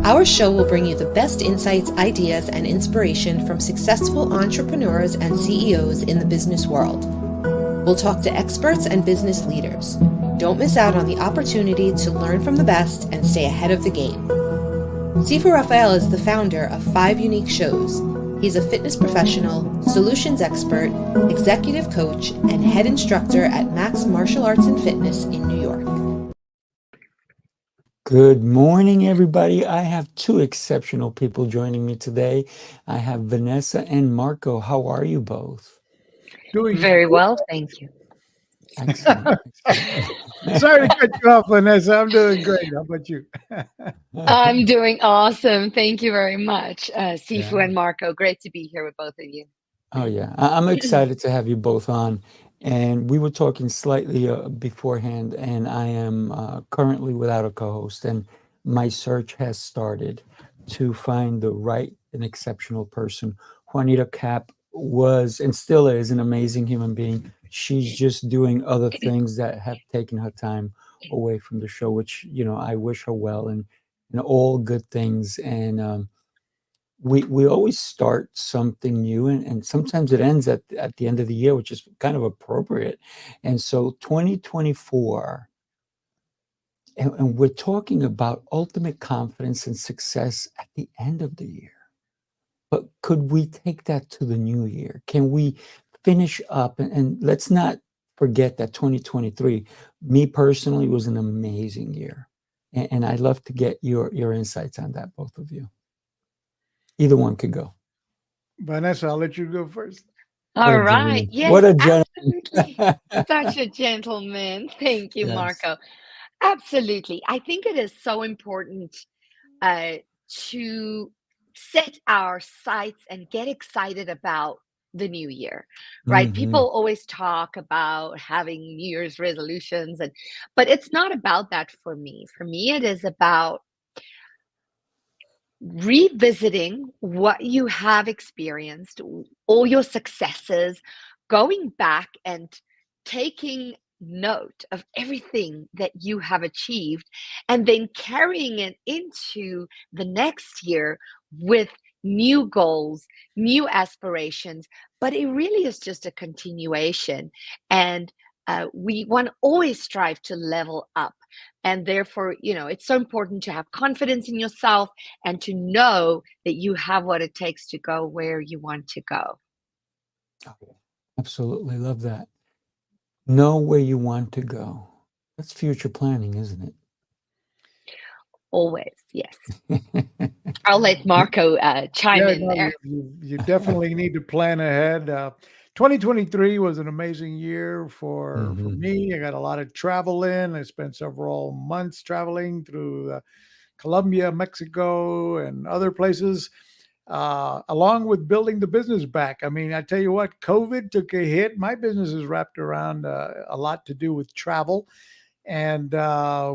Our show will bring you the best insights, ideas, and inspiration from successful entrepreneurs and CEOs in the business world. We'll talk to experts and business leaders. Don't miss out on the opportunity to learn from the best and stay ahead of the game. Sifu Rafael is the founder of 5 unique shows. He's a fitness professional, solutions expert, executive coach, and head instructor at Max Martial Arts and Fitness in New York. Good morning, everybody. I have 2 exceptional people joining me today. I have Vanessa and Marco. How are you both? Doing very well, thank you. Excellent. Sorry to cut you off, Vanessa. I'm doing great. How about you? I'm doing awesome. Thank you very much, Sifu Yeah. and Marco. Great to be here with both of you. Oh, yeah. I'm excited to have you both on. And we were talking slightly beforehand, and I am currently without a co-host, and my search has started to find the right and exceptional person. Juanita Cap was and still is an amazing human being. She's just doing other things that have taken her time away from the show, which, you know, I wish her well and all good things. And we always start something new, and sometimes it ends at the end of the year, which is kind of appropriate. And so 2024, and we're talking about ultimate confidence and success at the end of the year. But could we take that to the new year? Can we finish up? And let's not forget that 2023, me personally, was an amazing year. And I'd love to get your insights on that, both of you. Either one could go. Vanessa, I'll let you go first. All right. Yes, What a gentleman. absolutely. Such a gentleman. Thank you, Yes. Marco. Absolutely. I think it is so important to set our sights and get excited about the new year, right? Mhm. People always talk about having New Year's resolutions, but it's not about that for me. For me, it is about revisiting what you have experienced, all your successes, going back and taking note of everything that you have achieved, and then carrying it into the next year with new goals, new aspirations. But it really is just a continuation. And we want to always strive to level up. And therefore, you know, it's so important to have confidence in yourself and to know that you have what it takes to go where you want to go. Absolutely love that. Know where you want to go. That's future planning, isn't it? Always, yes. I'll let Marco chime in no, there. you definitely need to plan ahead. 2023 was an amazing year for me. I got a lot of travel in. I spent several months traveling through Colombia, Mexico, and other places, along with building the business back. I mean, I tell you what, COVID took a hit. My business is wrapped around a lot to do with travel. And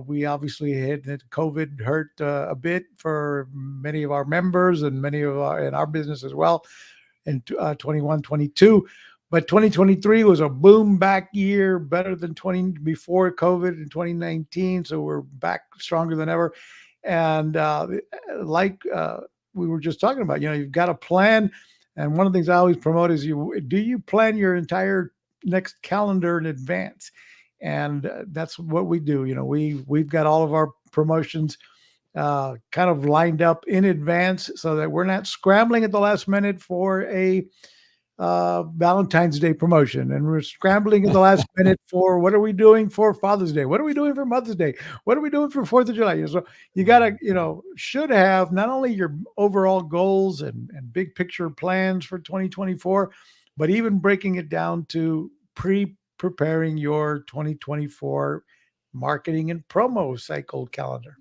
we obviously had COVID hurt a bit for many of our members and many of our business as well in 21, 22. But 2023 was a boom back year, better than before COVID in 2019. So we're back stronger than ever. And we were just talking about, you know, you've got a plan. And one of the things I always promote is do you plan your entire next calendar in advance? And that's what we do. You know, we've got all of our promotions kind of lined up in advance so that we're not scrambling at the last minute for a Valentine's Day promotion, and we're scrambling at the last minute for what are we doing for Father's Day? What are we doing for Mother's Day? What are we doing for 4th of July? So you got to, you know, should have not only your overall goals and big picture plans for 2024, but even breaking it down to preparing your 2024 marketing and promo cycle calendar.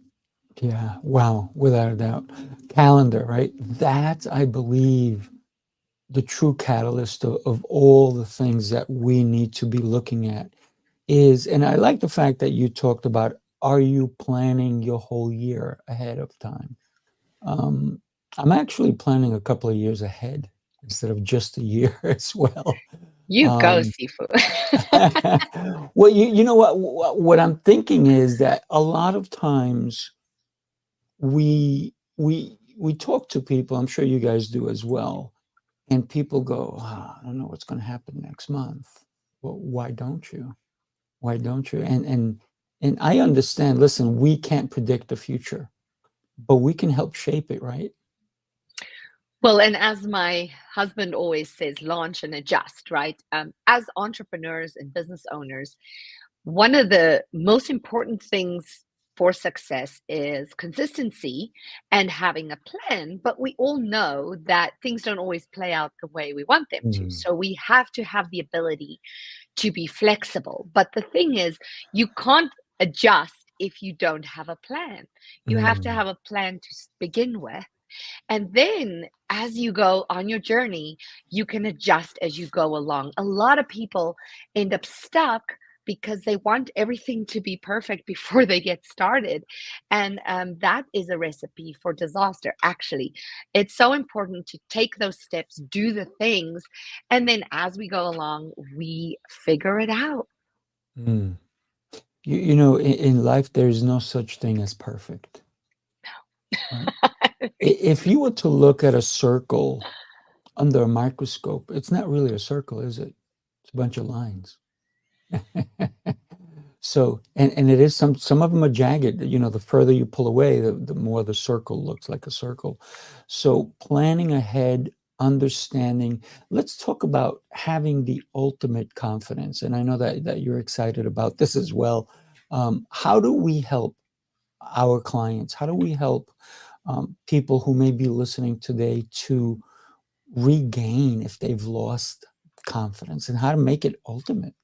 Yeah, wow, without a doubt. Calendar, right? That's, I believe, the true catalyst of all the things that we need to be looking at is, and I like the fact that you talked about, are you planning your whole year ahead of time? I'm actually planning a couple of years ahead instead of just a year as well. You go, Sifu. Well, you know what I'm thinking is that a lot of times we we talk to people, I'm sure you guys do as well, and people go, "Ah, I don't know what's going to happen next month." Well, why don't you? Why don't you? And I understand. Listen, we can't predict the future, but we can help shape it, right? Well, and as my husband always says, launch and adjust, right? As entrepreneurs and business owners, one of the most important things for success is consistency and having a plan. But we all know that things don't always play out the way we want them to. Mm, So we have to have the ability to be flexible. But the thing is, you can't adjust if you don't have a plan. You have to mm, have a plan to begin with. And then as you go on your journey, you can adjust as you go along. A lot of people end up stuck because they want everything to be perfect before they get started. And that is a recipe for disaster, actually. It's so important to take those steps, do the things, and then as we go along, we figure it out. mm. You know, in life, there is no such thing as perfect, right? If you were to look at a circle under a microscope, it's not really a circle, is it? It's a bunch of lines. So, and it is some of them are jagged. You know, the further you pull away, the more the circle looks like a circle. So, planning ahead, understanding. Let's talk about having the ultimate confidence. And I know that you're excited about this as well. How do we help our clients? How do we help people who may be listening today to regain if they've lost confidence, and how to make it ultimate?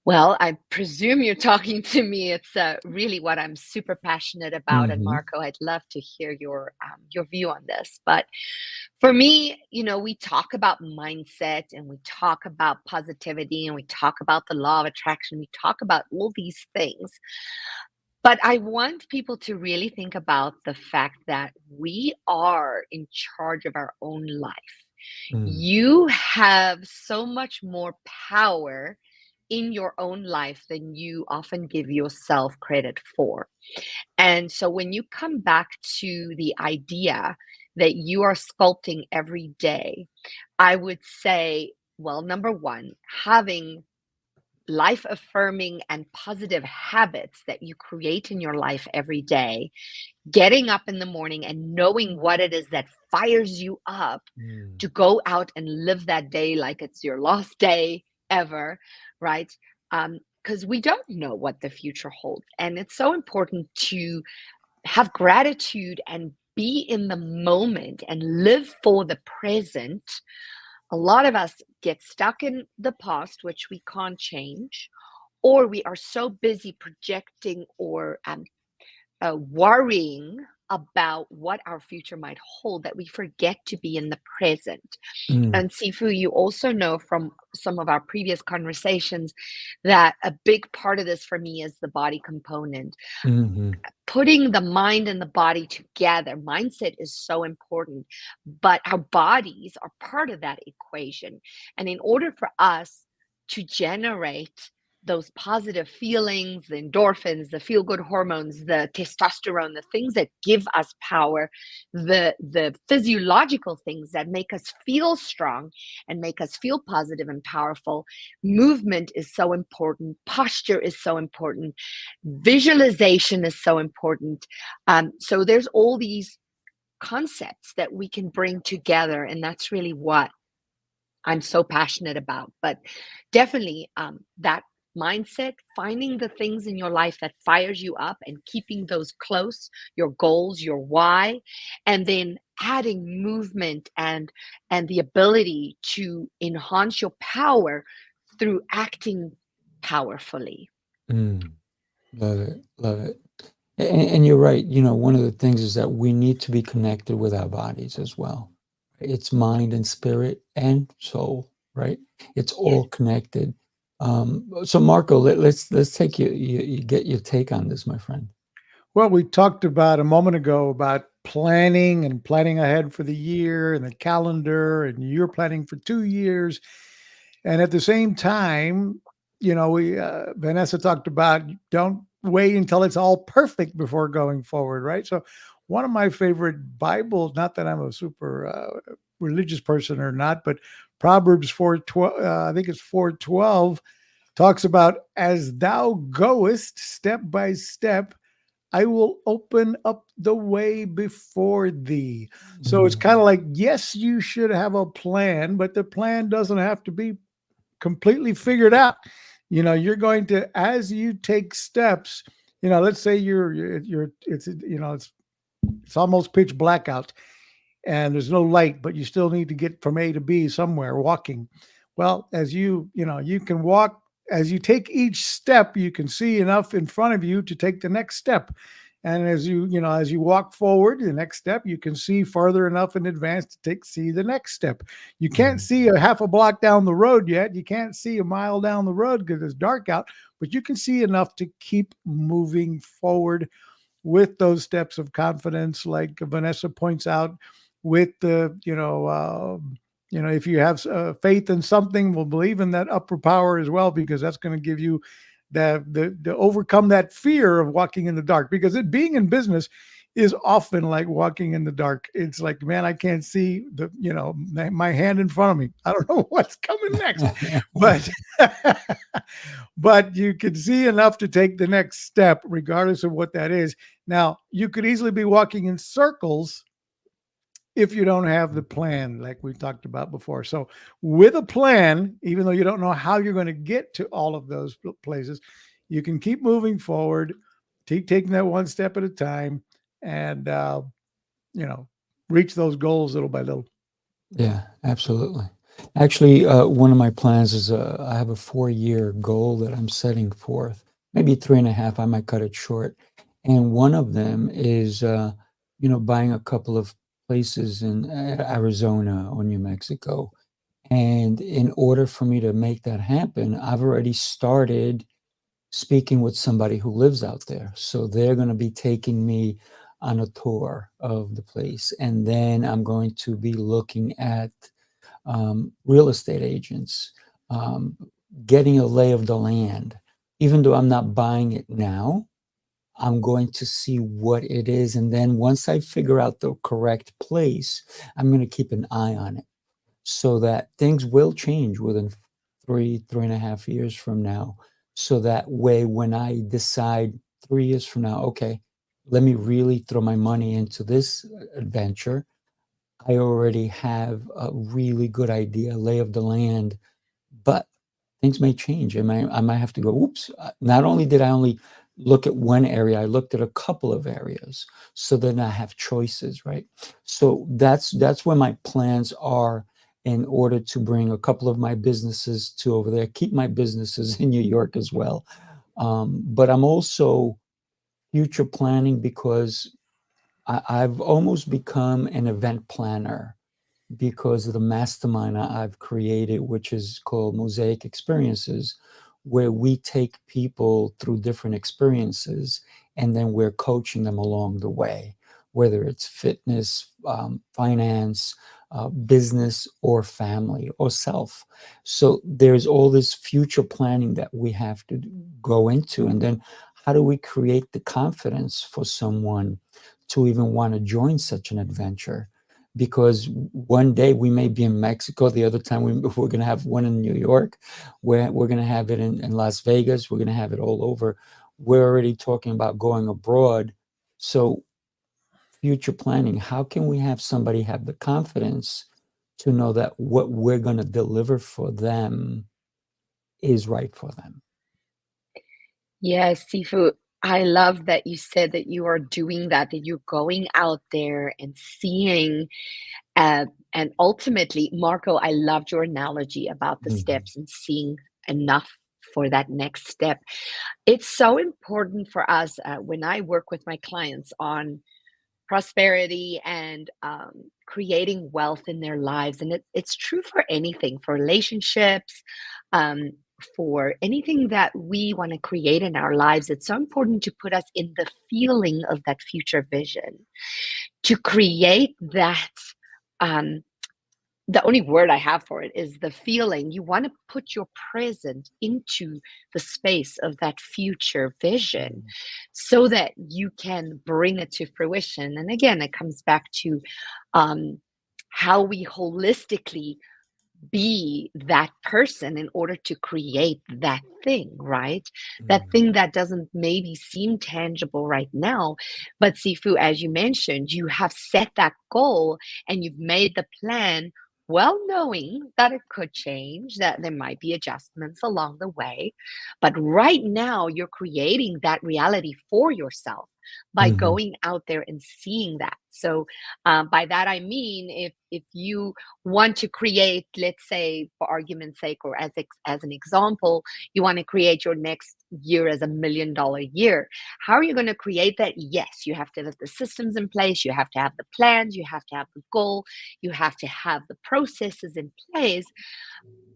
Well, I presume you're talking to me. It's really what I'm super passionate about. And Hmm. Marco, I'd love to hear your view on this. But for me, we talk about mindset and we talk about positivity and we talk about the law of attraction. We talk about all these things. But I want people to really think about the fact that we are in charge of our own life. Mm, You have so much more power in your own life than you often give yourself credit for. And so when you come back to the idea that you are sculpting every day, I would say, well, number one, having life affirming and positive habits that you create in your life every day, getting up in the morning and knowing what it is that fires you up mm, to go out and live that day like it's your last day ever, right? Because we don't know what the future holds. And it's so important to have gratitude and be in the moment and live for the present. A lot of us get stuck in the past, which we can't change, or we are so busy projecting or worrying about what our future might hold that we forget to be in the present. mm, And Sifu, you also know from some of our previous conversations that a big part of this for me is the body component. mhm, Putting the mind and the body together, mindset is so important, but our bodies are part of that equation. And in order for us to generate those positive feelings, the endorphins, the feel good hormones, the testosterone, the things that give us power, the physiological things that make us feel strong and make us feel positive and powerful, movement is so important, posture is so important, visualization is so important. So there's all these concepts that we can bring together, and that's really what I'm so passionate about. But definitely, that mindset, finding the things in your life that fires you up and keeping those close, your goals, your why, and then adding movement and the ability to enhance your power through acting powerfully. mm. Love it, love it. And you're right. You know, one of the things is that we need to be connected with our bodies as well. It's mind and spirit and soul, right? It's Yes. all connected. So Marco, let's take you get your take on this, my friend. Well, we talked about a moment ago about planning and planning ahead for the year and the calendar, and you're planning for 2 years. And at the same time, we Vanessa talked about don't wait until it's all perfect before going forward, right? So one of my favorite Bibles, not that I'm a super religious person or not, but Proverbs 4:12, I think it's 4:12, talks about, as thou goest step by step, I will open up the way before thee. So it's kind of like, yes, you should have a plan, but the plan doesn't have to be completely figured out. You're going to, as you take steps, let's say it's almost pitch black out and there's no light, but you still need to get from A to B somewhere walking. Well, as you can walk, as you take each step, you can see enough in front of you to take the next step. And as you walk forward, the next step, you can see farther enough in advance to see the next step. You can't see a half a block down the road yet. You can't see a mile down the road because it's dark out, but you can see enough to keep moving forward with those steps of confidence, like Vanessa points out, with the, if you have faith in something, we'll believe in that upper power as well, because that's going to give you the overcome that fear of walking in the dark, because being in business is often like walking in the dark. It's like, man, I can't see my hand in front of me. I don't know what's coming next, but but you can see enough to take the next step, regardless of what that is. Now, you could easily be walking in circles if you don't have the plan, like we talked about before. So with a plan, even though you don't know how you're going to get to all of those places, you can keep moving forward, keep taking that one step at a time, and reach those goals little by little. Yeah, absolutely. Actually, one of my plans is I have a 4-year goal that I'm setting forth. Maybe 3.5. I might cut it short. And one of them is, buying a couple of places in Arizona or New Mexico. And in order for me to make that happen, I've already started speaking with somebody who lives out there. So they're going to be taking me on a tour of the place. And then I'm going to be looking at real estate agents, getting a lay of the land. Even though I'm not buying it now, I'm going to see what it is. And then once I figure out the correct place, I'm going to keep an eye on it, so that things will change within 3.5 years from now. So that way, when I decide 3 years from now, okay, let me really throw my money into this adventure, I already have a really good idea, lay of the land, but things may change. I might have to go, oops, not only did I only look at one area, I looked at a couple of areas. So then I have choices, right? So that's where my plans are, in order to bring a couple of my businesses to over there, keep my businesses in New York as well. But I'm also future planning, because I've almost become an event planner because of the mastermind I've created, which is called Mosaic Experiences, where we take people through different experiences and then we're coaching them along the way, whether it's fitness, finance, business, or family, or self. So there's all this future planning that we have to go into. And then how do we create the confidence for someone to even want to join such an adventure? Because one day we may be in Mexico, the other time we're going to have one in New York, where we're going to have it in Las Vegas, we're going to have it all over. We're already talking about going abroad. So future planning, how can we have somebody have the confidence to know that what we're going to deliver for them is right for them? Yes, Sifu, I love that you said that you are doing that, that you're going out there and seeing. And ultimately, Marco, I loved your analogy about the Mhm. steps and seeing enough for that next step. It's so important for us when I work with my clients on prosperity and creating wealth in their lives. And it's true for anything, for relationships, um, for anything that we want to create in our lives. It's so important to put us in the feeling of that future vision, to create that. Um, the only word I have for it is the feeling. You want to put your present into the space of that future vision so that you can bring it to fruition. And again, it comes back to um, how we holistically be that person in order to create that thing, right? That thing that doesn't maybe seem tangible right now. But Sifu, as you mentioned, you have set that goal and you've made the plan, well knowing that it could change, that there might be adjustments along the way. But right now, you're creating that reality for yourself by Mhm. going out there and seeing that. So by that I mean, if you want to create, let's say, for argument's sake, or as an example, you want to create your next year as $1 million year. How are you going to create that? Yes, you have to have the systems in place, you have to have the plans, you have to have the goal, you have to have the processes in place.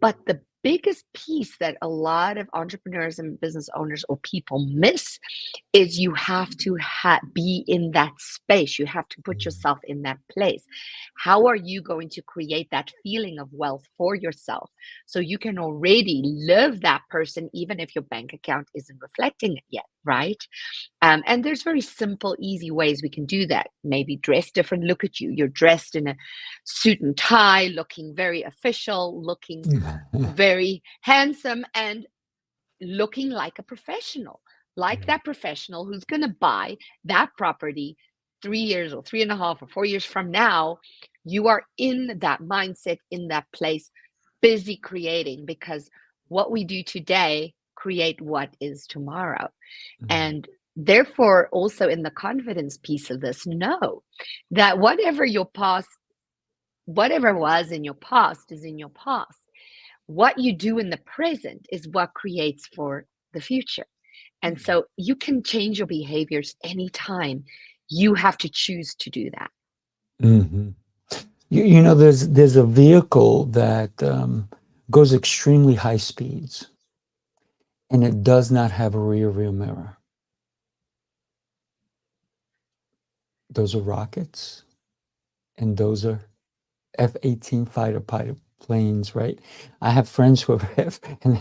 But the biggest piece that a lot of entrepreneurs and business owners or people miss is you have to be in that space. You have to put yourself in that place. How are you going to create that feeling of wealth for yourself so you can already live that person, even if your bank account isn't reflecting it yet, right? And there's very simple, easy ways we can do that. Maybe dress different. Look at you. You're dressed in a suit and tie, looking very official, looking very handsome, and looking like a professional, like that professional who's going to buy that property 3 years or 3.5 or 4 years from now. You are in that mindset, in that place, busy creating, because what we do today create what is tomorrow. And therefore, also in the confidence piece of this, know that whatever was in your past is in your past. What you do in the present is what creates for the future. And so you can change your behaviors anytime. You have to choose to do that. Mhm. You know, there's a vehicle that goes extremely high speeds, and it does not have a rear view mirror. Those are rockets, and those are F-18 fighter pilot planes, right? I have friends who have, and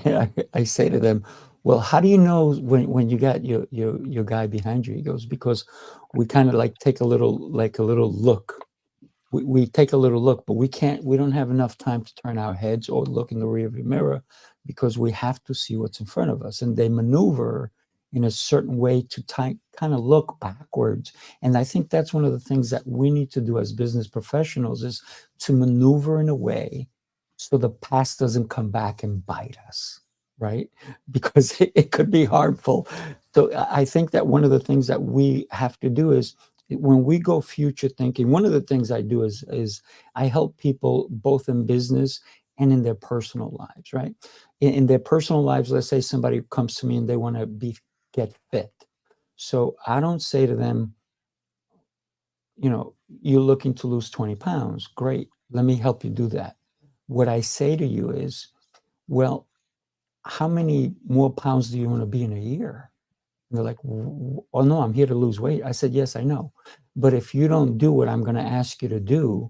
I say to them, "Well, how do you know when you got your guy behind you?" He goes, "Because we kind of like take a little look. We take a little look, but we don't have enough time to turn our heads or look in the rearview mirror because we have to see what's in front of us." And they maneuver in a certain way to kind of look backwards. And I think that's one of the things that we need to do as business professionals is to maneuver in a way so the past doesn't come back and bite us, right? Because it could be harmful. So I think that one of the things that we have to do is when we go future thinking, one of the things I do is I help people both in business and in their personal lives, right? In their personal lives, let's say somebody comes to me and they want to get fit. So I don't say to them, you know, you're looking to lose 20 pounds. Great. Let me help you do that. What I say to you is, well, how many more pounds do you want to be in a year? And they're like, oh, no, I'm here to lose weight. I said, yes, I know. But if you don't do what I'm going to ask you to do,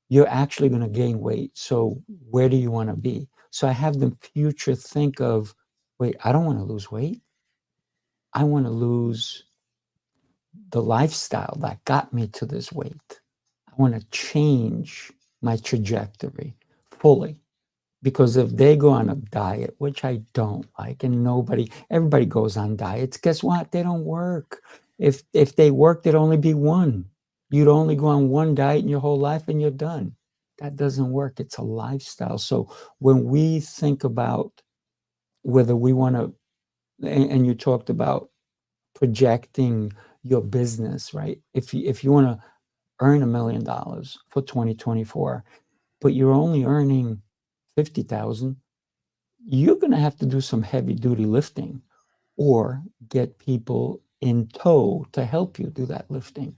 you're actually going to gain weight. So where do you want to be? So I have them future think of, wait, I don't want to lose weight. I want to lose the lifestyle that got me to this weight. I want to change my trajectory fully. Because if they go on a diet, which I don't like, and everybody goes on diets, guess what? They don't work. If they work, there'd only be one. You'd only go on one diet in your whole life and you're done. That doesn't work. It's a lifestyle. So when we think about whether we want to, and you talked about projecting your business, right? If you want to earn $1 million for 2024, but you're only earning 50,000, you're going to have to do some heavy duty lifting or get people in tow to help you do that lifting.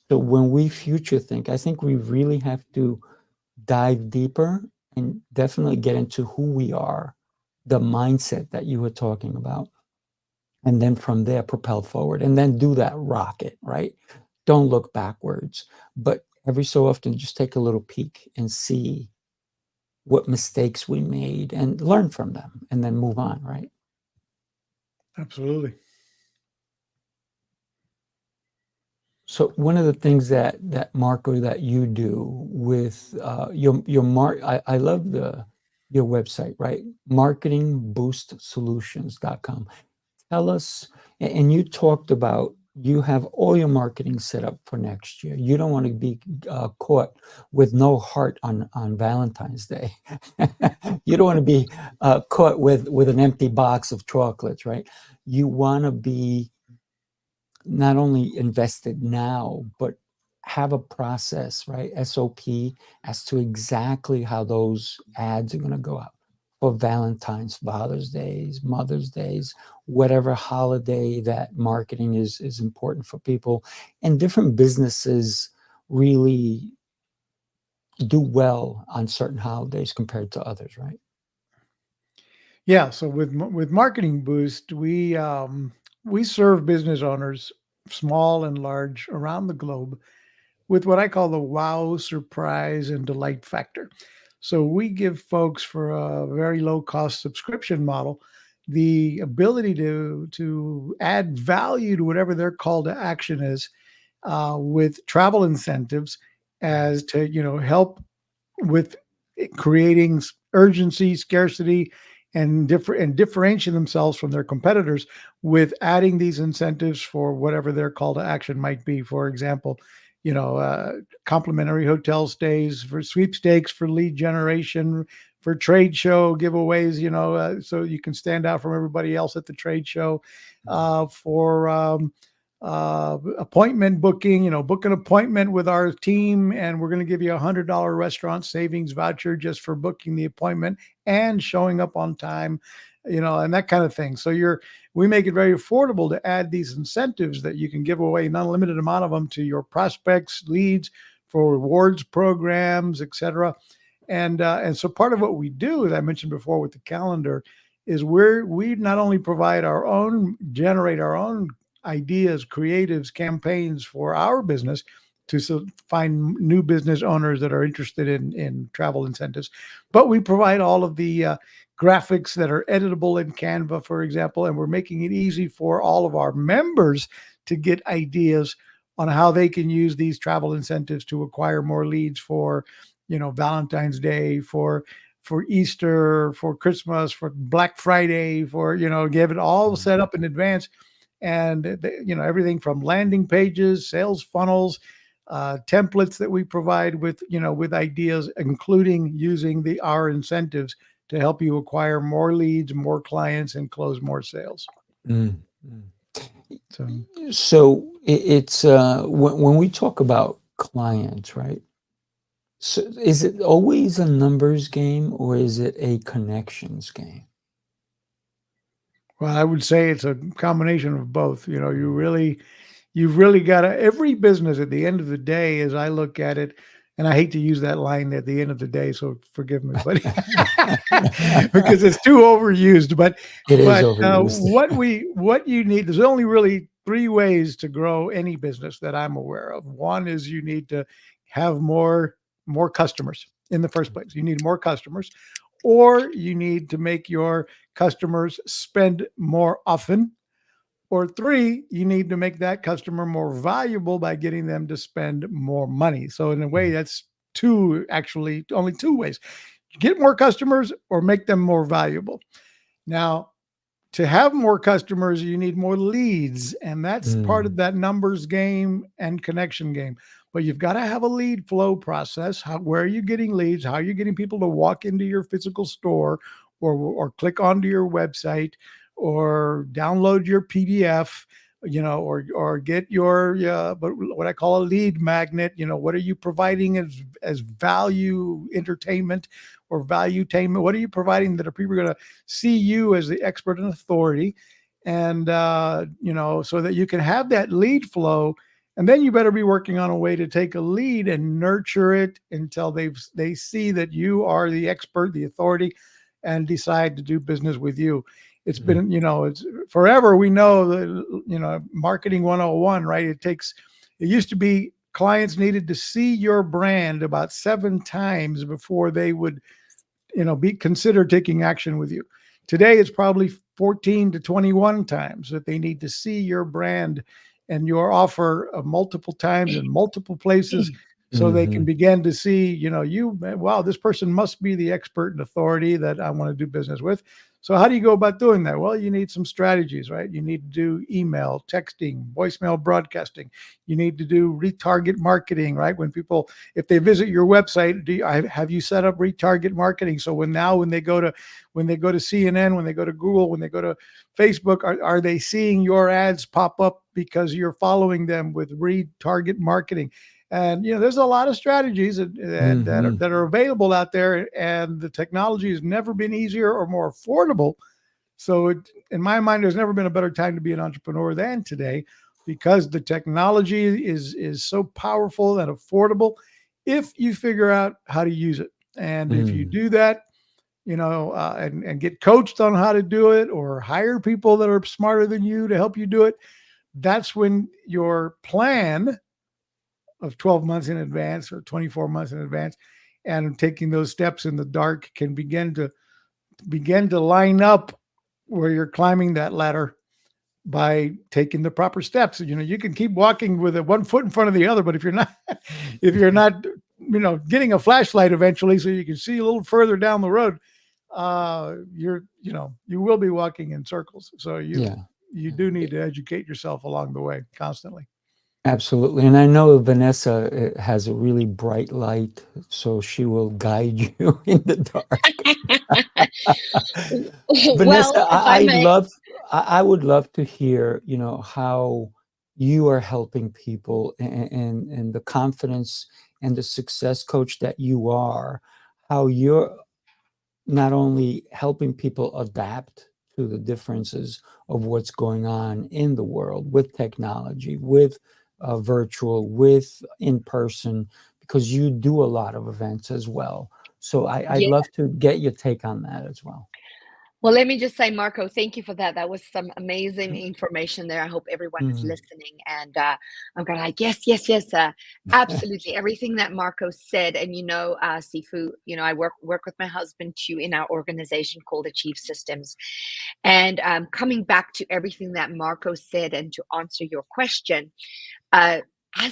So when we future think, I think we really have to dive deeper and definitely get into who we are, the mindset that you were talking about, and then from there propel forward and then do that rocket, right? Don't look backwards, but every so often just take a little peek and see what mistakes we made and learn from them and then move on, right? Absolutely. So one of the things that Marco, that you do with I love your website, right? Marketingboostsolutions.com. Tell us, and you talked about you have all your marketing set up for next year. You don't want to be caught with no heart on Valentine's Day. You don't want to be caught with an empty box of chocolates, right? You want to be not only invested now, but have a process, right? SOP as to exactly how those ads are going to go out for Valentine's, Father's Days, Mother's Days, whatever holiday that marketing is important for people. And different businesses really do well on certain holidays compared to others, right? Yeah. So with Marketing Boost, we serve business owners, small and large, around the globe, with what I call the wow, surprise, and delight factor. So we give folks, for a very low cost subscription model, the ability to add value to whatever their call to action is, with travel incentives, as to help with creating urgency, scarcity, and differentiate themselves from their competitors with adding these incentives for whatever their call to action might be. For example, complimentary hotel stays, for sweepstakes, for lead generation, for trade show giveaways, so you can stand out from everybody else at the trade show, for appointment booking, book an appointment with our team, and we're going to give you $100 restaurant savings voucher just for booking the appointment and showing up on time, and that kind of thing. So we make it very affordable to add these incentives that you can give away an unlimited amount of them to your prospects, leads, for rewards programs, etc. And so part of what we do, as I mentioned before with the calendar, is we not only generate our own ideas, creatives, campaigns for our business to find new business owners that are interested in travel incentives, but we provide all of the graphics that are editable in Canva, for example, and we're making it easy for all of our members to get ideas on how they can use these travel incentives to acquire more leads for, Valentine's Day, for Easter, for Christmas, for Black Friday, for, give it all set up in advance. And everything from landing pages, sales funnels, templates that we provide with ideas, including using our incentives to help you acquire more leads, more clients, and close more sales. So it's when we talk about clients, right? So is it always a numbers game, or is it a connections game? Well, I would say it's a combination of both. You've really got to, every business at the end of the day, as I look at it, and I hate to use that line at the end of the day, so forgive me, but because it's too overused. But It is overused. What you need, there's only really three ways to grow any business that I'm aware of. One is you need to have more customers in the first place. You need more customers, or you need to make your customers spend more often. Or three, you need to make that customer more valuable by getting them to spend more money. So in a way, that's only two ways: get more customers or make them more valuable. Now, to have more customers, you need more leads, and that's part of that numbers game and connection game. But you've got to have a lead flow process. Where are you getting leads? How are you getting people to walk into your physical store, or click onto your website, or download your PDF, or get your what I call a lead magnet. What are you providing as value entertainment or value-tainment? What are you providing that are people going to see you as the expert and authority, and so that you can have that lead flow. And then you better be working on a way to take a lead and nurture it until they see that you are the expert, the authority, and decide to do business with you. It's been, it's forever. We know that, marketing 101, right? It used to be clients needed to see your brand about 7 times before they would consider taking action with you. Today, it's probably 14 to 21 times that they need to see your brand and your offer multiple times in multiple places, so they can begin to see, wow, this person must be the expert and authority that I want to do business with. So how do you go about doing that? Well, you need some strategies, right? You need to do email, texting, voicemail broadcasting. You need to do retarget marketing, right? When people, if they visit your website, have you set up retarget marketing? So when they go to CNN, when they go to Google, when they go to Facebook, are they seeing your ads pop up because you're following them with retarget marketing? And there's a lot of strategies that are available out there, and the technology has never been easier or more affordable. So in my mind, there's never been a better time to be an entrepreneur than today, because the technology is so powerful and affordable if you figure out how to use it. And if you do that, and get coached on how to do it, or hire people that are smarter than you to help you do it, that's when your plan of 12 months in advance or 24 months in advance and taking those steps in the dark can begin to line up where you're climbing that ladder by taking the proper steps. You can keep walking with one foot in front of the other, but if you're not getting a flashlight eventually so you can see a little further down the road, you will be walking in circles. So you do need to educate yourself along the way constantly. Absolutely. And I know Vanessa has a really bright light, so she will guide you in the dark. Vanessa, Well, if I may. I would love to hear, how you are helping people, and the confidence and the success coach that you are, how you're not only helping people adapt to the differences of what's going on in the world with technology, with virtual, with in person, because you do a lot of events as well. So I'd Yeah. love to get your take on that as well. Well, let me just say, Marco, thank you for that. That was some amazing information there. I hope everyone is listening. And I'm going like, yes, yes, yes. Absolutely. Everything that Marco said. And, Sifu, I work with my husband too in our organization called Achieve Systems. And coming back to everything that Marco said, and to answer your question, as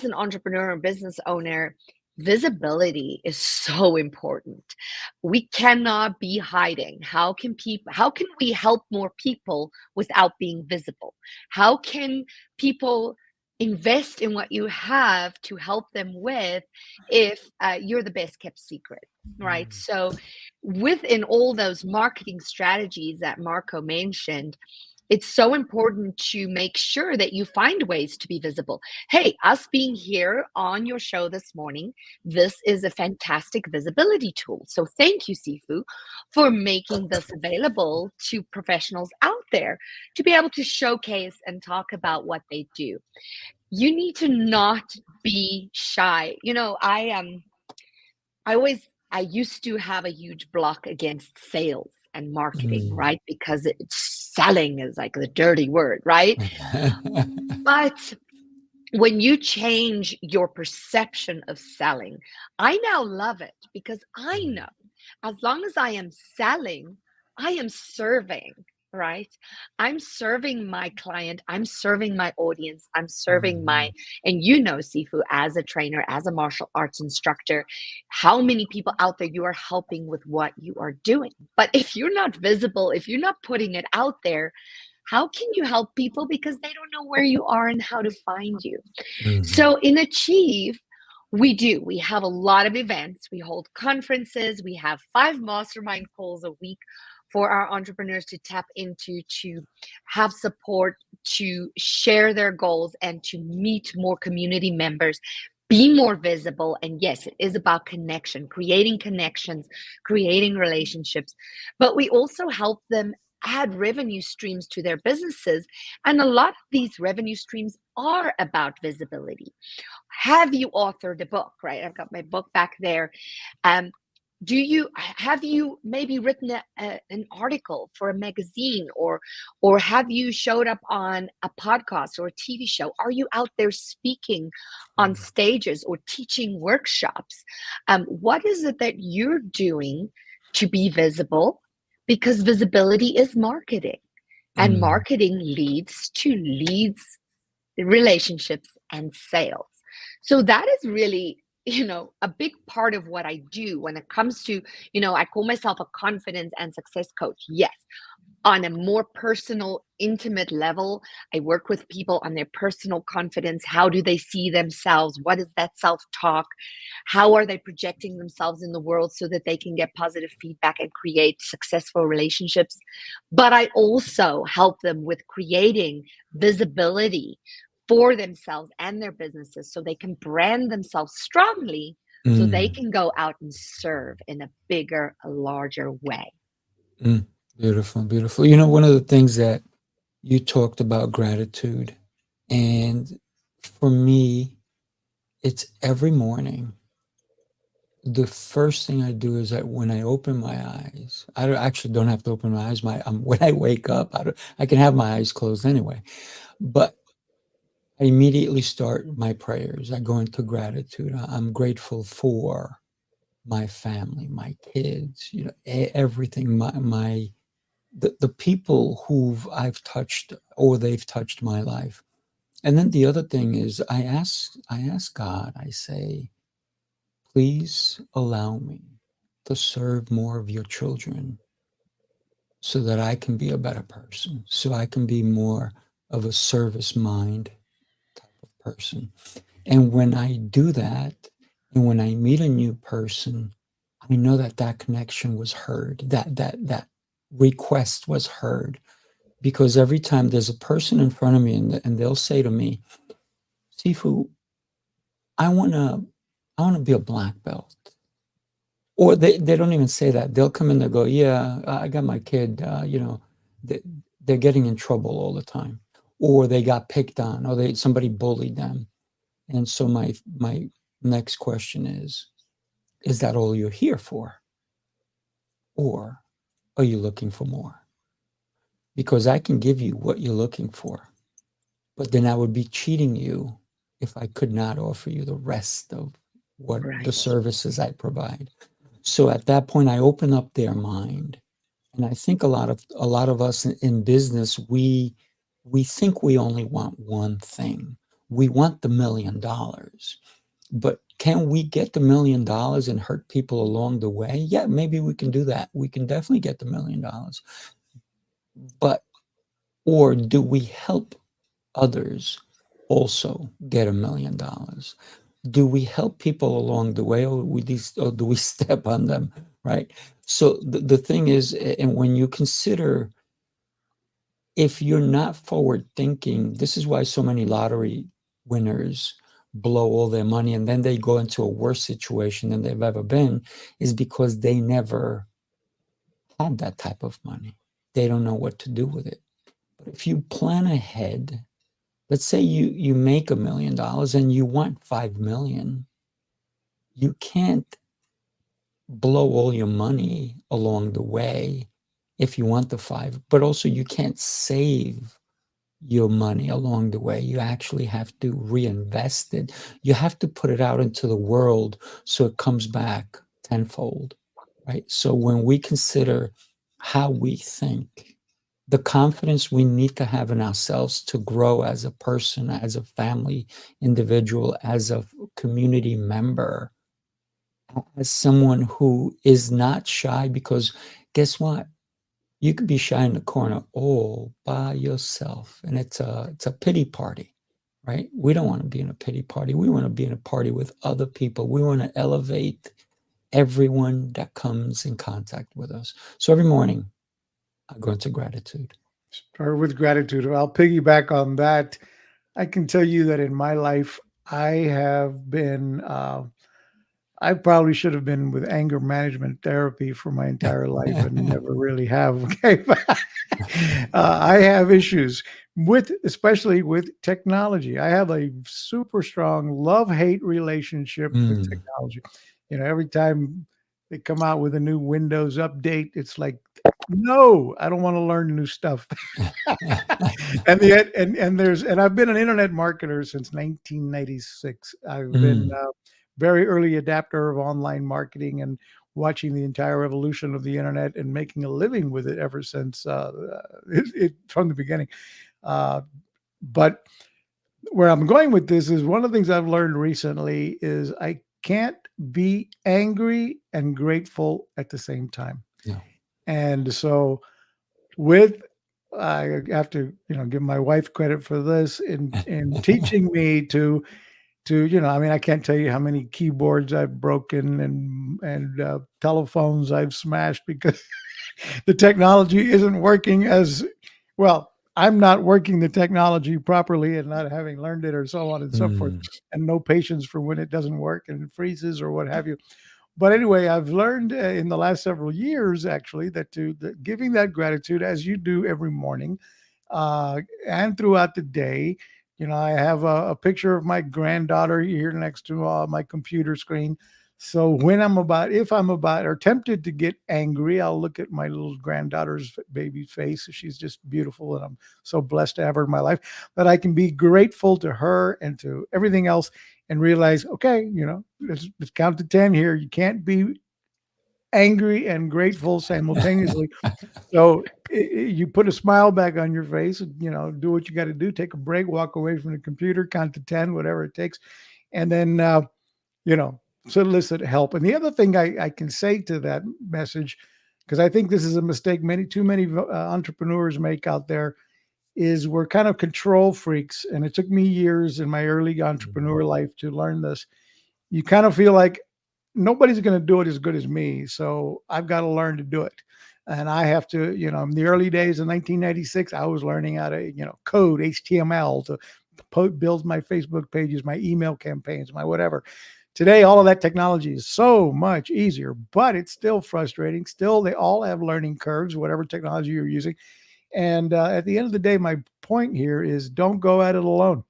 an entrepreneur and business owner, visibility is so important. We cannot be hiding. How can we help more people without being visible? How can people invest in what you have to help them with if you're the best kept secret, right? So within all those marketing strategies that Marco mentioned, it's so important to make sure that you find ways to be visible. Hey, us being here on your show this morning, this is a fantastic visibility tool. So thank you, Sifu, for making this available to professionals out there to be able to showcase and talk about what they do. You need to not be shy. I used to have a huge block against sales and marketing, right? Because selling is like the dirty word, right? But when you change your perception of selling, I now love it, because I know as long as I am selling, I am serving, right? I'm serving my client, I'm serving my audience, I'm serving and Sifu, as a trainer, as a martial arts instructor, how many people out there you are helping with what you are doing. But if you're not visible, if you're not putting it out there, how can you help people? Because they don't know where you are and how to find you. So in Achieve, we have a lot of events. We hold conferences. We have 5 mastermind calls a week for our entrepreneurs to tap into, to have support, to share their goals, and to meet more community members, be more visible. And yes, it is about connection, creating connections, creating relationships. But we also help them add revenue streams to their businesses. And a lot of these revenue streams are about visibility. Have you authored a book, right? I've got my book back there. Have you maybe written an article for a magazine, or have you showed up on a podcast or a TV show? Are you out there speaking on stages or teaching workshops? What is it that you're doing to be visible, because visibility is marketing, and Mm, marketing leads to leads, relationships, and sales. So that is really, a big part of what I do when it comes to, I call myself a confidence and success coach. Yes, on a more personal, intimate level, I work with people on their personal confidence. How do they see themselves? What is that self talk? How are they projecting themselves in the world so that they can get positive feedback and create successful relationships? But I also help them with creating visibility for themselves and their businesses so they can brand themselves strongly so they mm, can go out and serve in a bigger, larger way. mm. Beautiful, beautiful. You know, one of the things that you talked about gratitude, and for me, it's every morning. The first thing I do is that when I open my eyes, actually don't have to open my eyes. When I wake up, I can have my eyes closed anyway. But I immediately start my prayers. I go into gratitude. I'm grateful for my family, my kids, everything, the people I've touched or they've touched my life. And then the other thing is I ask God, I say, please allow me to serve more of your children so that I can be a better person, so I can be more of a service mind type of person. And when I do that, and when I meet a new person, I know that that connection was heard, that request was heard. Because every time there's a person in front of me and they'll say to me, Sifu, I wanna be a black belt. Or they don't even say that. They'll come in, they'll go, yeah, I got my kid, they, they're getting in trouble all the time. Or they got picked on, or somebody bullied them. And so my next question is that all you're here for? Or are you looking for more? Because I can give you what you're looking for, but then I would be cheating you if I could not offer you the rest of what the Right. services I provide. So at that point, I open up their mind. And I think a lot of us in business, we think we only want one thing. We want the $1 million. But can we get the $1 million and hurt people along the way? Yeah, maybe we can do that. We can definitely get the $1 million. But or do we help others also get $1 million? Do we help people along the way, or do we step on them, right? So the thing is, and when you consider, if you're not forward thinking, this is why so many lottery winners blow all their money and then they go into a worse situation than they've ever been, is because they never had that type of money. They don't know what to do with it. But if you plan ahead, let's say you make $1 million and you want 5 million, you can't blow all your money along the way if you want the five, but also you can't save your money along the way. You actually have to reinvest it. You have to put it out into the world so it comes back tenfold, right? So when we consider how we think, the confidence we need to have in ourselves to grow as a person, as a family individual, as a community member, as someone who is not shy, because guess what? You could be shy in the corner all by yourself, and it's a pity party, right? We don't want to be in a pity party. We want to be in a party with other people. We want to elevate everyone that comes in contact with us. So every morning, I go into gratitude. Start with gratitude. I'll piggyback on that. I can tell you that in my life, I have been, I probably should have been with anger management therapy for my entire life and never really have. Okay. I have issues especially with technology. I have a super strong love-hate relationship with Mm. technology. Every time they come out with a new Windows update, it's like, no, I don't want to learn new stuff. And I've been an internet marketer since 1996. I've been Mm. very early adapter of online marketing, and watching the entire evolution of the internet and making a living with it ever since from the beginning. But where I'm going with this is one of the things I've learned recently is I can't be angry and grateful at the same time. Yeah. And so I have to, give my wife credit for this in teaching me to, I mean, I can't tell you how many keyboards I've broken and telephones I've smashed because the technology isn't working as well. I'm not working the technology properly and not having learned it or so on and so forth, and no patience for when it doesn't work and it freezes or what have you. But anyway, I've learned in the last several years, actually, that giving that gratitude as you do every morning and throughout the day. I have a picture of my granddaughter here next to my computer screen. So if I'm about or tempted to get angry, I'll look at my little granddaughter's baby face. She's just beautiful, and I'm so blessed to have her in my life that I can be grateful to her and to everything else and realize, okay, let's count to 10 here. You can't be angry and grateful simultaneously. So you put a smile back on your face, do what you got to do, take a break, walk away from the computer, count to 10, whatever it takes. And then, solicit help. And the other thing I can say to that message, because I think this is a mistake too many entrepreneurs make out there, is we're kind of control freaks. And it took me years in my early entrepreneur life to learn this. You kind of feel like nobody's going to do it as good as me. So I've got to learn to do it. And I have to, in the early days of 1996, I was learning how to, code HTML to build my Facebook pages, my email campaigns, my whatever. Today, all of that technology is so much easier, but it's still frustrating. Still, they all have learning curves, whatever technology you're using. And at the end of the day, my point here is don't go at it alone.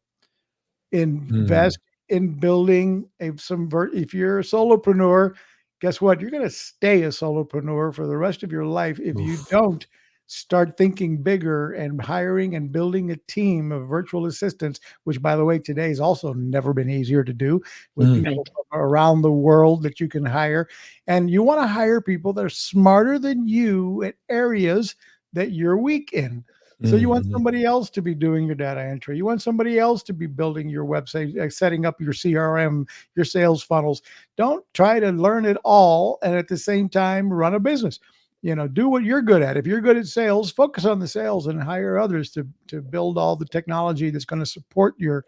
Invest in building if you're a solopreneur, guess what? You're going to stay a solopreneur for the rest of your life if you don't start thinking bigger and hiring and building a team of virtual assistants, which, by the way, today has also never been easier to do with people from around the world that you can hire. And you want to hire people that are smarter than you at areas that you're weak in. So you want somebody else to be doing your data entry. You want somebody else to be building your website, setting up your CRM, your sales funnels. Don't try to learn it all and at the same time run a business. Do what you're good at. If you're good at sales, focus on the sales and hire others to build all the technology that's going to support your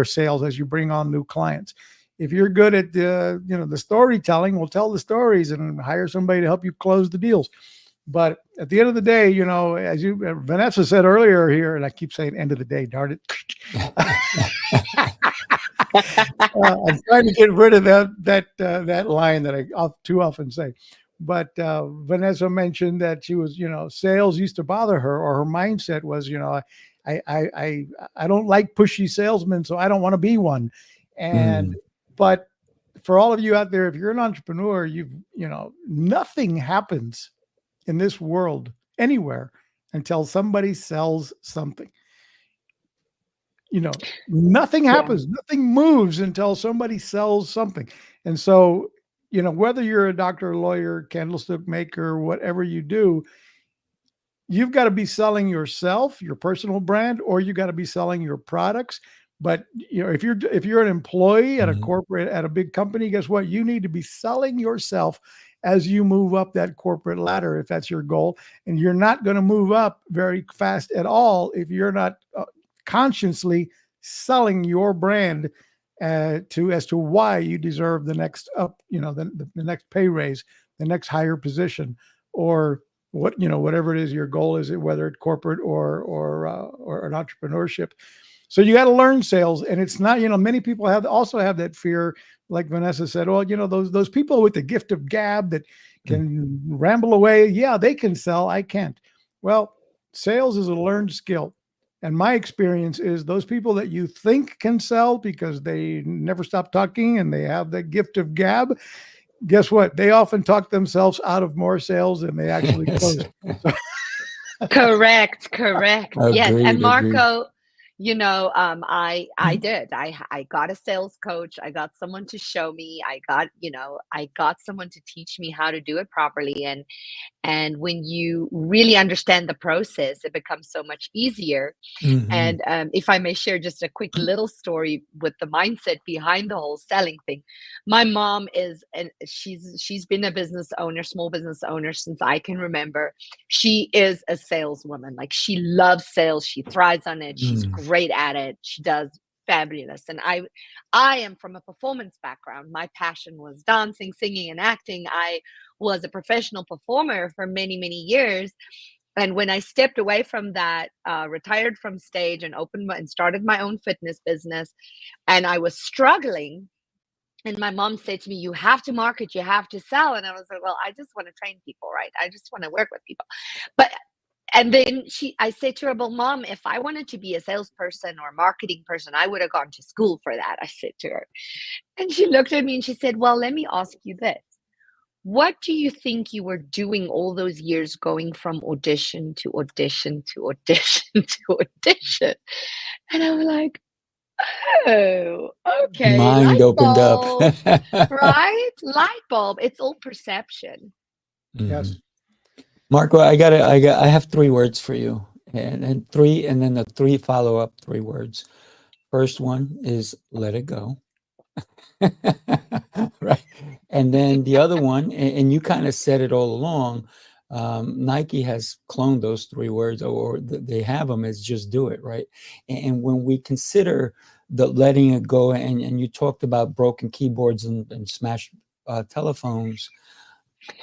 sales as you bring on new clients. If you're good at the storytelling, well, tell the stories and hire somebody to help you close the deals. But at the end of the day, as Vanessa said earlier here, and I keep saying end of the day, darn it. I'm trying to get rid of that line that I too often say. But Vanessa mentioned that she was, sales used to bother her, or her mindset was, I don't like pushy salesmen, so I don't want to be one. But for all of you out there, if you're an entrepreneur, nothing happens in this world anywhere until somebody sells something. Nothing happens, nothing moves until somebody sells something. And so, whether you're a doctor, lawyer, candlestick maker, whatever you do, you've got to be selling yourself, your personal brand, or you got to be selling your products. But if you're an employee at a corporate, at a big company, guess what? You need to be selling yourself as you move up that corporate ladder, if that's your goal. And you're not going to move up very fast at all if you're not consciously selling your brand as to why you deserve the next up, the next pay raise, the next higher position, or whatever it is your goal is, whether it's corporate or an entrepreneurship. So you got to learn sales, and it's not, many people also have that fear, like Vanessa said, well, those people with the gift of gab that can ramble away. Yeah, they can sell. I can't. Well, sales is a learned skill. And my experience is those people that you think can sell because they never stop talking and they have that gift of gab, guess what? They often talk themselves out of more sales than they actually close. Correct. Yes. And Marco, I did. I got a sales coach. I got someone to show me. I got someone to teach me how to do it properly. And when you really understand the process, it becomes so much easier. Mhm. And if I may share just a quick little story with the mindset behind the whole selling thing, my mom is, and she's been a business owner, small business owner since I can remember. She is a saleswoman. Like she loves sales. She thrives on it. She's Mm. great at it. She does fabulous. And I am from a performance background. My passion was dancing, singing, and acting. I was a professional performer for many, many years. And when I stepped away from that, retired from stage and and started my own fitness business, and I was struggling. And my mom said to me, "You have to market, you have to sell." And I was like, "Well, I just want to train people, right? I just want to work with people." But and then I said to her, "Well, mom, if I wanted to be a salesperson or a marketing person, I would have gone to school for that." I said to her, and she looked at me and she said, "Well, let me ask you this. What do you think you were doing all those years going from audition to audition to audition to audition?" And I'm like, "Oh, okay, Mind light opened up. bulb, right? Light bulb. It's all perception." Yes. Mhm. Marco, I have 3 words for you, and then the 3 follow-up 3 words. First one is let it go. Right. And then the other one, and you kind of said it all along, Nike has cloned those 3 words, or they have them as just do it, right? And when we consider the letting it go, and you talked about broken keyboards and smashed telephones,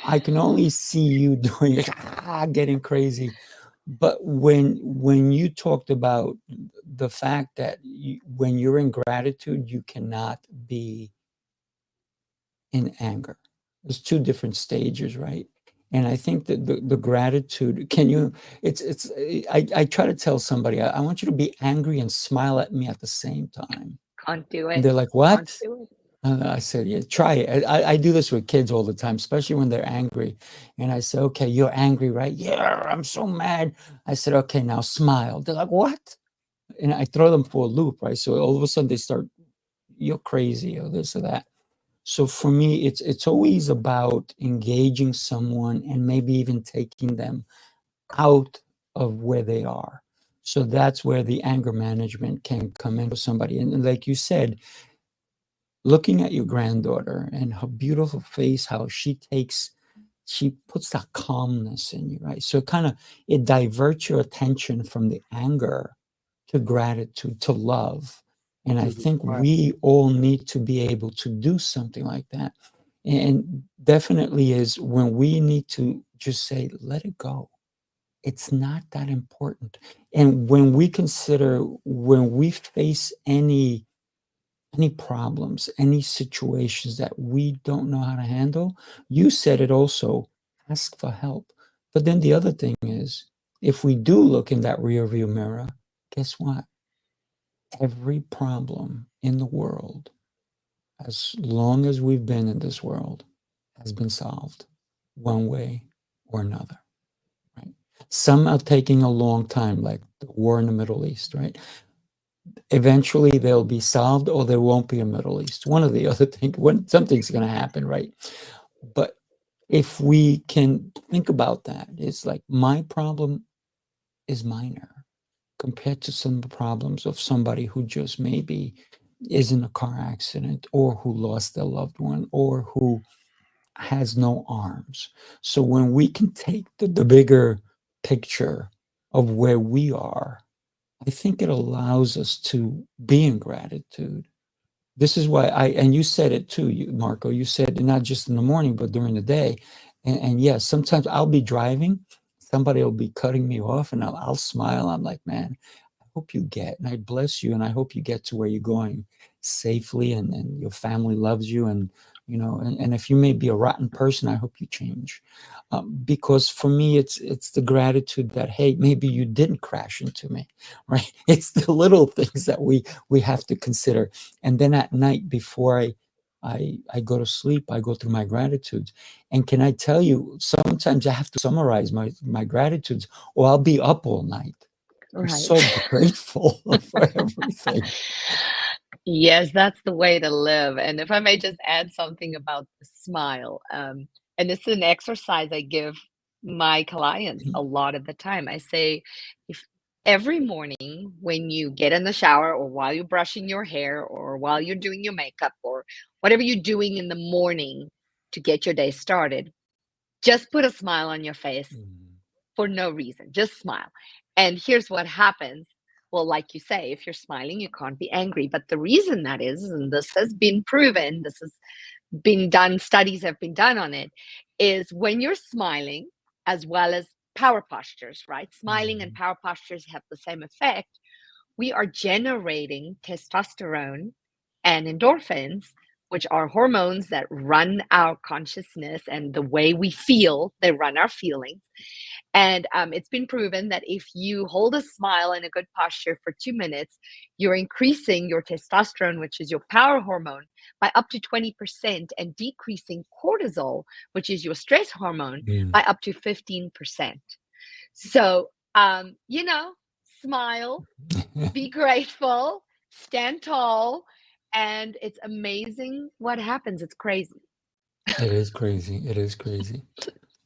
I can only see you doing it, getting crazy. But when you talked about the fact that when you're in gratitude, you cannot be in anger. There's 2 different stages, right? And I think that the gratitude, can you, it's, I try to tell somebody, I want you to be angry and smile at me at the same time. Can't do And it. they're like, Can't what? do it. And I said, yeah, try it. I do this with kids all the time, especially when they're angry. And I say, okay, you're angry, right? Yeah, I'm so mad. I said, okay, now smile. They're like, what? And I throw them for a loop, right? So all of a sudden they start, you're crazy or this or that. So for me, it's always about engaging someone and maybe even taking them out of where they are. So that's where the anger management can come in for somebody. And like you said, looking at your granddaughter and her beautiful face, how she puts that calmness in you, right? So it diverts your attention from the anger to gratitude, to love. And I think Right. we all need to be able to do something like that. And definitely is when we need to just say, let it go. It's not that important. And when we consider, when we face any problems, any situations that we don't know how to handle, you said it also, ask for help. But then the other thing is, if we do look in that rearview mirror, guess what? Every problem in the world, as long as we've been in this world, has been solved one way or another, right? Some are taking a long time, like the war in the Middle East, right? Eventually they'll be solved, or there won't be a Middle East. One or the other thing, when something's going to happen, right? But if we can think about that, it's like my problem is minor compared to some problems of somebody who just maybe is in a car accident, or who lost their loved one, or who has no arms. So when we can take the bigger picture of where we are, I think it allows us to be in gratitude. This is why and you said it too, Marco, you said not just in the morning, but during the day. And yes, sometimes I'll be driving, somebody will be cutting me off, and I'll smile. I'm like, man, I hope you get, and I bless you, and I hope you get to where you're going safely, and your family loves you. And, and if you may be a rotten person, I hope you change. Because for me, it's the gratitude that, hey, maybe you didn't crash into me, right? It's the little things that we have to consider. And then at night, before I go to sleep, I go through my gratitudes. And can I tell you, sometimes I have to summarize my gratitudes, or I'll be up all night. I'm Right. so grateful for everything. Yes, that's the way to live. And if I may just add something about the smile, and this is an exercise I give my clients a lot of the time. I say, if every morning when you get in the shower or while you're brushing your hair or while you're doing your makeup or whatever you're doing in the morning to get your day started, just put a smile on your face Mm. for no reason, just smile. And here's what happens. Well, like you say, if you're smiling, you can't be angry. But the reason that is, and this has been proven, this has been done, studies have been done on it, is when you're smiling, as well as power postures, right? Smiling and Mhm. power postures have the same effect. We are generating testosterone and endorphins, which are hormones that run our consciousness and the way we feel, they run our feelings. And it's been proven that if you hold a smile and a good posture for 2 minutes, you're increasing your testosterone, which is your power hormone, by up to 20% and decreasing cortisol, which is your stress hormone, Mm. by up to 15%. So, smile, be grateful, stand tall, and it's amazing what happens. It's crazy. It is crazy. It is crazy.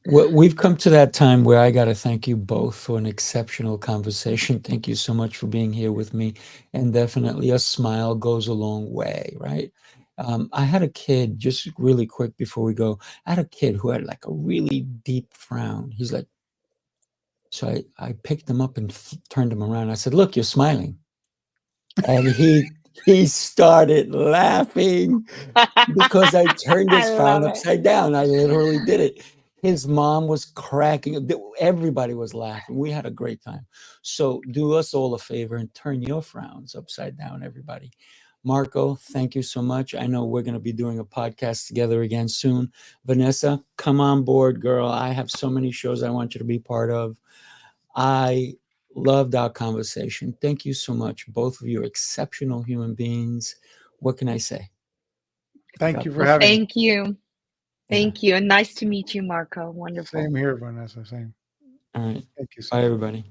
Well, we've come to that time where I got to thank you both for an exceptional conversation. Thank you so much for being here with me. And definitely a smile goes a long way, right? I had a kid, just really quick before we go, I had a kid who had like a really deep frown. He's like, so I picked him up and turned him around. I said, look, you're smiling. And he started laughing because I turned I his frown love it. upside down. I literally did it. His mom was cracking. Everybody was laughing. We had a great time. So do us all a favor and turn your frowns upside down, everybody. Marco, thank you so much. I know we're going to be doing a podcast together again soon. Vanessa, come on board, girl. I have so many shows I want you to be part of. I loved our conversation. Thank you so much. Both of you are exceptional human beings. What can I say? Thank God you for Well, bless having me. thank you. you. Yeah. Thank you. And nice to meet you, Marco. Wonderful. Same here, Vanessa. Same. All right. Thank you so Bye, much. everybody.